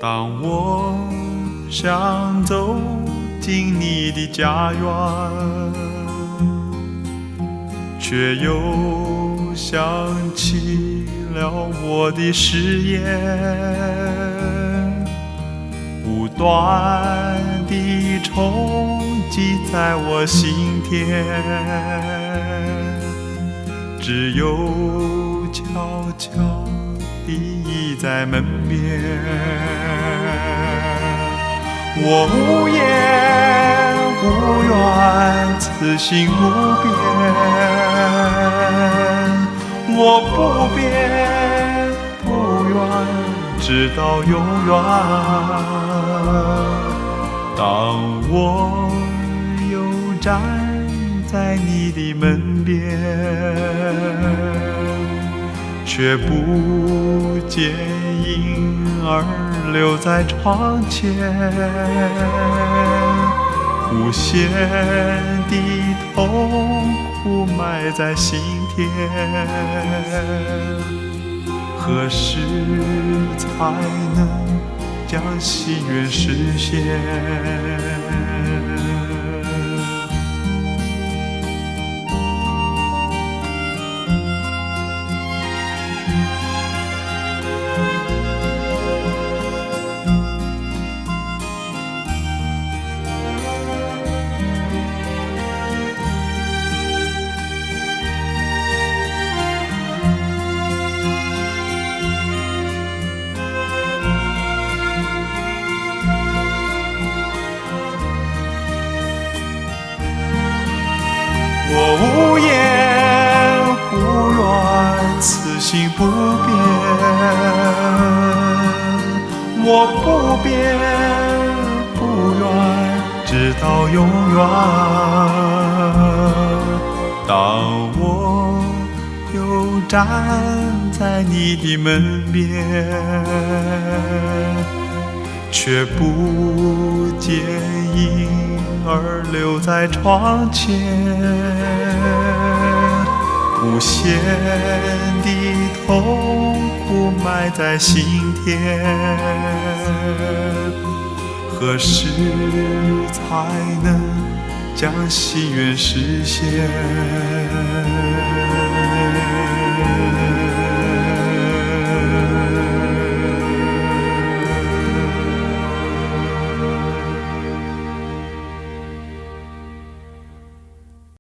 当我想走进你的家园，却又想起了我的誓言，不断地冲击在我心田，只有悄悄地倚在门边。我无言无怨，此心不变，我不变不怨，直到永远。当我又站在你的门边，却不见婴儿留在窗前，无限的痛苦埋在心田，何时才能将心愿实现？我无言无怨，此心不变，我不变不怨，直到永远。当我又站在你的门边，却不见婴儿留在窗前，无限的痛苦埋在心田，何时才能将心愿实现？